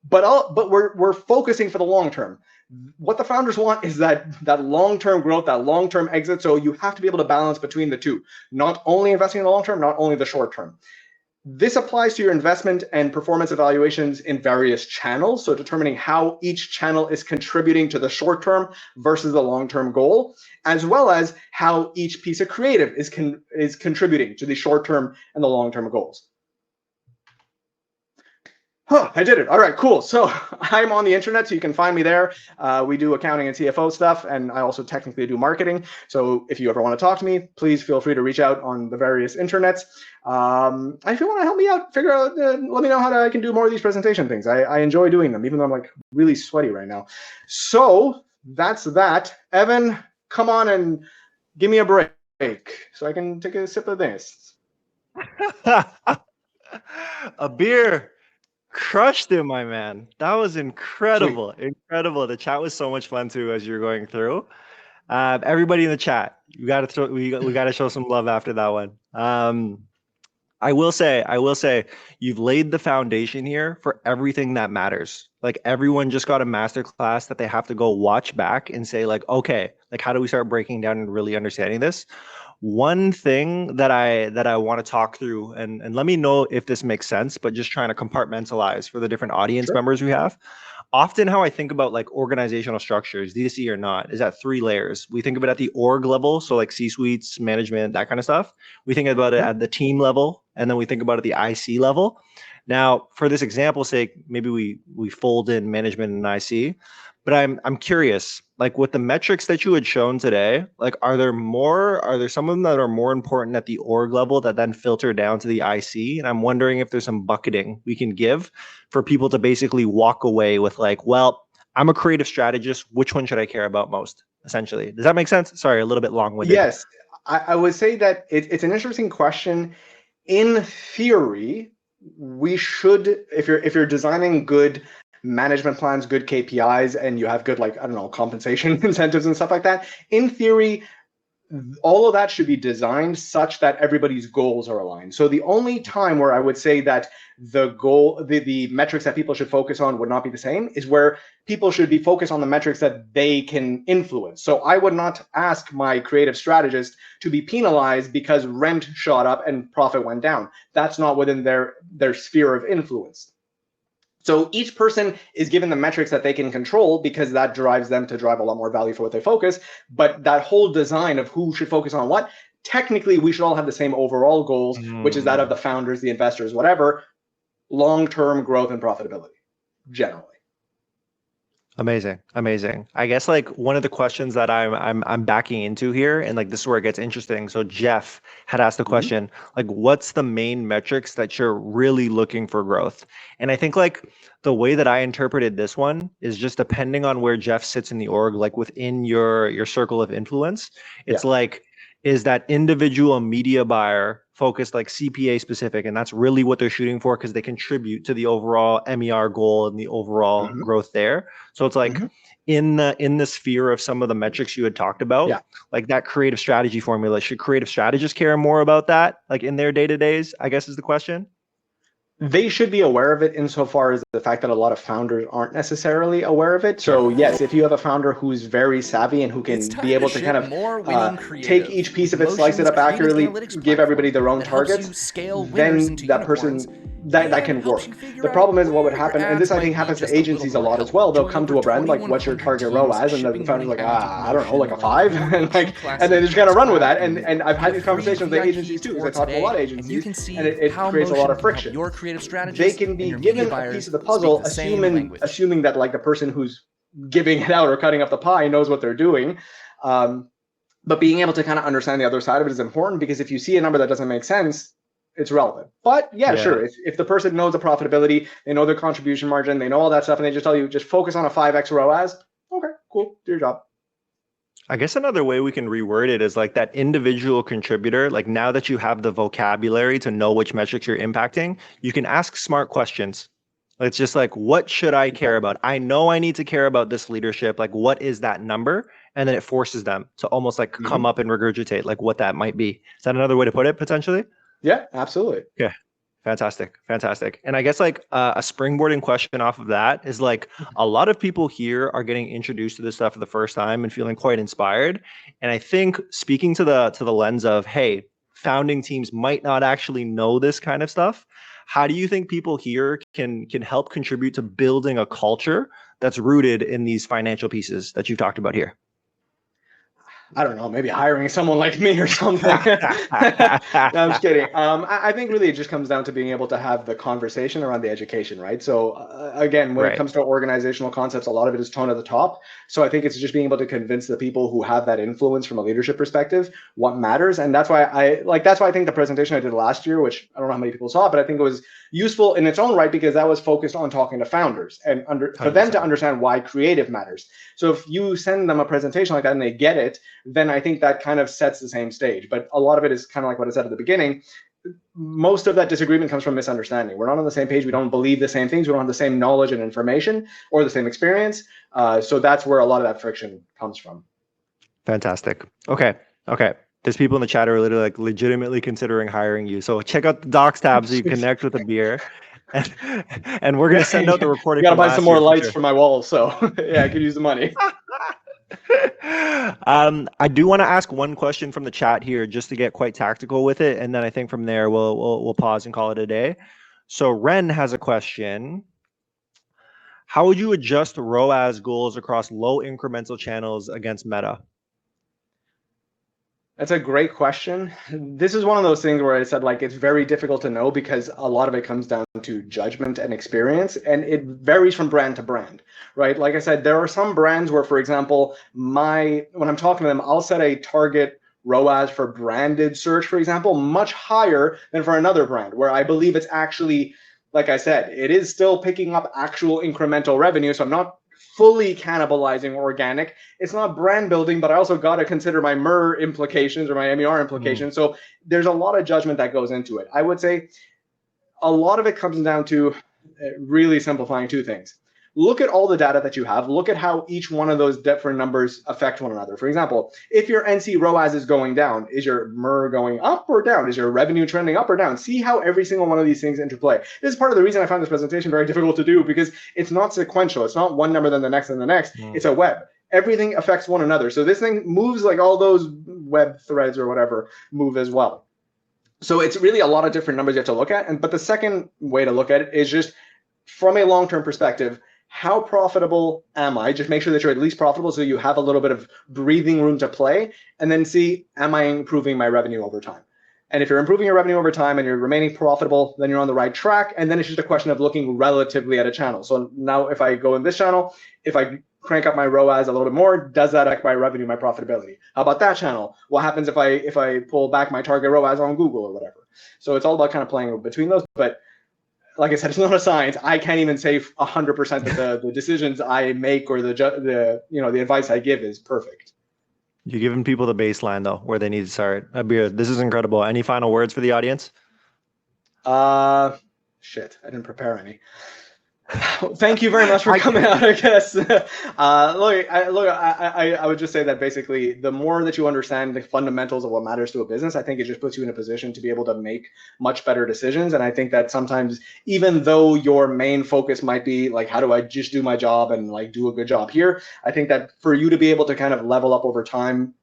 but we're focusing for the long term. What the founders want is that long-term growth, that long-term exit. So you have to be able to balance between the two, not only investing in the long term, not only the short term. This applies to your investment and performance evaluations in various channels. So determining how each channel is contributing to the short term versus the long-term goal, as well as how each piece of creative is contributing to the short term and the long-term goals. Huh, I did it. All right, cool. So I'm on the internet, so you can find me there. We do accounting and CFO stuff, and I also technically do marketing. So if you ever want to talk to me, please feel free to reach out on the various internets. If you want to help me out, figure out, let me know how I can do more of these presentation things. I enjoy doing them, even though I'm like really sweaty right now. So that's that. Evan, come on and give me a break so I can take a sip of this. Abir, crushed it, my man. That was incredible. Sweet. Incredible. The chat was so much fun too as you're going through. Everybody in the chat, we got to show some love after that one. I will say, you've laid the foundation here for everything that matters. Like everyone just got a masterclass that they have to go watch back and say like, okay, like how do we start breaking down and really understanding this? One thing that I want to talk through, and let me know if this makes sense, but just trying to compartmentalize for the different audience members we have. Often how I think about like organizational structures, D2C or not, is at 3 layers. We think of it at the org level, so like C-suites, management, that kind of stuff. We think about it at the team level, and then we think about it at the IC level. Now, for this example's sake, maybe we fold in management and IC, but I'm curious, like with the metrics that you had shown today, like are there some of them that are more important at the org level that then filter down to the IC? And I'm wondering if there's some bucketing we can give for people to basically walk away with like, well, I'm a creative strategist. Which one should I care about most? Essentially. Does that make sense? Sorry, a little bit long-winded. Yes, I would say that it's an interesting question. In theory, we should, if you're designing good management plans, good KPIs, and you have good, like, I don't know, compensation incentives and stuff like that, in theory, all of that should be designed such that everybody's goals are aligned. So the only time where I would say that the metrics that people should focus on would not be the same is where people should be focused on the metrics that they can influence. So I would not ask my creative strategist to be penalized because rent shot up and profit went down. That's not within their sphere of influence. So each person is given the metrics that they can control because that drives them to drive a lot more value for what they focus. But that whole design of who should focus on what, technically we should all have the same overall goals, which is that of the founders, the investors, whatever, long-term growth and profitability, generally. Amazing, amazing. I guess like one of the questions that I'm backing into here, and like this is where it gets interesting. So Jeff had asked the question, like, what's the main metrics that you're really looking for growth? And I think like the way that I interpreted this one is just depending on where Jeff sits in the org, like within your circle of influence, it's like, is that individual media buyer focused like CPA specific, and that's really what they're shooting for because they contribute to the overall MER goal and the overall growth there. So it's like in the sphere of some of the metrics you had talked about, like that creative strategy formula, should creative strategists care more about that, like in their day-to-days, I guess is the question? They should be aware of it insofar as the fact that a lot of founders aren't necessarily aware of it. So yes, if you have a founder who's very savvy and who can be able to kind of take each piece of it, slice it up accurately, give everybody their own targets, then that person, that can work. The problem is what would happen, and this I think happens to agencies a lot as well. They'll come to a brand like, what's your target ROAS? And the founder's like, I don't know, like a 5. and then they just kind of run with that. And I've had these conversations with agencies too, because I talk to a lot of agencies, and it creates a lot of friction. They can be given a piece of the puzzle, assuming that like the person who's giving it out or cutting up the pie knows what they're doing. But being able to kind of understand the other side of it is important, because if you see a number that doesn't make sense, it's relevant. But sure, if the person knows the profitability, they know their contribution margin, they know all that stuff, and they just tell you, just focus on a 5x ROAS, okay, cool, do your job. I guess another way we can reword it is like that individual contributor, like now that you have the vocabulary to know which metrics you're impacting, you can ask smart questions. It's just like, what should I care about? I know I need to care about this leadership. Like, what is that number? And then it forces them to almost like come up and regurgitate like what that might be. Is that another way to put it potentially? Yeah, absolutely. Yeah. Fantastic. Fantastic. And I guess like a springboarding question off of that is like a lot of people here are getting introduced to this stuff for the first time and feeling quite inspired. And I think speaking to the lens of, hey, founding teams might not actually know this kind of stuff. How do you think people here can help contribute to building a culture that's rooted in these financial pieces that you've talked about here? I don't know, maybe hiring someone like me or something. No, I'm just kidding. I think really it just comes down to being able to have the conversation around the education, right? So again, when it comes to organizational concepts, a lot of it is tone at the top. So I think it's just being able to convince the people who have that influence from a leadership perspective what matters. And that's why I think the presentation I did last year, which I don't know how many people saw, but I think it was useful in its own right, because that was focused on talking to founders and for them to understand why creative matters. So if you send them a presentation like that and they get it, then I think that kind of sets the same stage. But a lot of it is kind of like what I said at the beginning. Most of that disagreement comes from misunderstanding. We're not on the same page. We don't believe the same things. We don't have the same knowledge and information or the same experience. So that's where a lot of that friction comes from. Fantastic. Okay. There's people in the chat who are literally like legitimately considering hiring you. So check out the docs tab so you connect with Abir. And we're gonna send out the recording. You gotta buy some more lights for my walls. So yeah, I could use the money. I do want to ask one question from the chat here, just to get quite tactical with it, and then I think from there we'll pause and call it a day. So Ren has a question. How would you adjust ROAS goals across low incremental channels against Meta? That's a great question. This is one of those things where I said, like, it's very difficult to know because a lot of it comes down to judgment and experience, and it varies from brand to brand, right? Like I said, there are some brands where, for example, when I'm talking to them, I'll set a target ROAS for branded search, for example, much higher than for another brand where I believe it's actually, like I said, it is still picking up actual incremental revenue. So I'm not fully cannibalizing organic. It's not brand building, but I also got to consider my MER implications or my MER implications. So there's a lot of judgment that goes into it. I would say a lot of it comes down to really simplifying two things. Look at all the data that you have. Look at how each one of those different numbers affect one another. For example, if your NC ROAS is going down, is your MER going up or down? Is your revenue trending up or down? See how every single one of these things interplay. This is part of the reason I found this presentation very difficult to do, because it's not sequential. It's not one number then the next and the next. It's a web. Everything affects one another. So this thing moves like all those web threads or whatever move as well. So it's really a lot of different numbers you have to look at. But the second way to look at it is just from a long-term perspective, how profitable am I? Just make sure that you're at least profitable so you have a little bit of breathing room to play, and then see, am I improving my revenue over time? And if you're improving your revenue over time and you're remaining profitable, then you're on the right track. And then it's just a question of looking relatively at a channel. So now if I go in this channel, if I crank up my ROAS a little bit more, does that affect my revenue, my profitability? How about that channel? What happens if I pull back my target ROAS on Google or whatever? So it's all about kind of playing between those. But like I said, it's not a science. I can't even say 100% that the decisions I make or the advice I give is perfect. You're giving people the baseline though, where they need to start. Abir, this is incredible. Any final words for the audience? Shit, I didn't prepare any. Thank you very much for coming out, I guess. I would just say that basically the more that you understand the fundamentals of what matters to a business, I think it just puts you in a position to be able to make much better decisions. And I think that sometimes, even though your main focus might be like, how do I just do my job and like do a good job here? I think that for you to be able to kind of level up over time,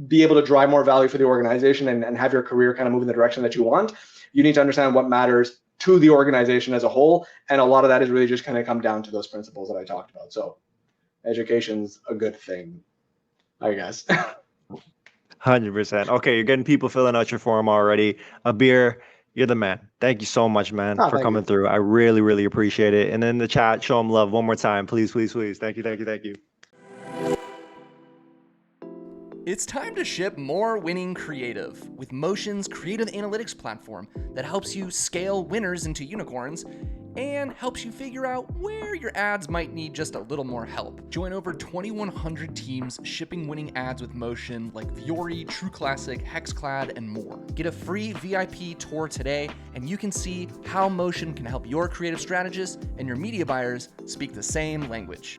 be able to drive more value for the organization and have your career kind of move in the direction that you want, you need to understand what matters to the organization as a whole. And a lot of that is really just kind of come down to those principles that I talked about. So education's a good thing, I guess. 100%. Okay, you're getting people filling out your form already. Abir, you're the man. Thank you so much, man, for coming through. I really, really appreciate it. And in the chat, show them love one more time. Please, please, please. Thank you, thank you, thank you. It's time to ship more winning creative with Motion's creative analytics platform that helps you scale winners into unicorns and helps you figure out where your ads might need just a little more help. Join over 2,100 teams shipping winning ads with Motion like Viore, True Classic, Hexclad, and more. Get a free VIP tour today and you can see how Motion can help your creative strategists and your media buyers speak the same language.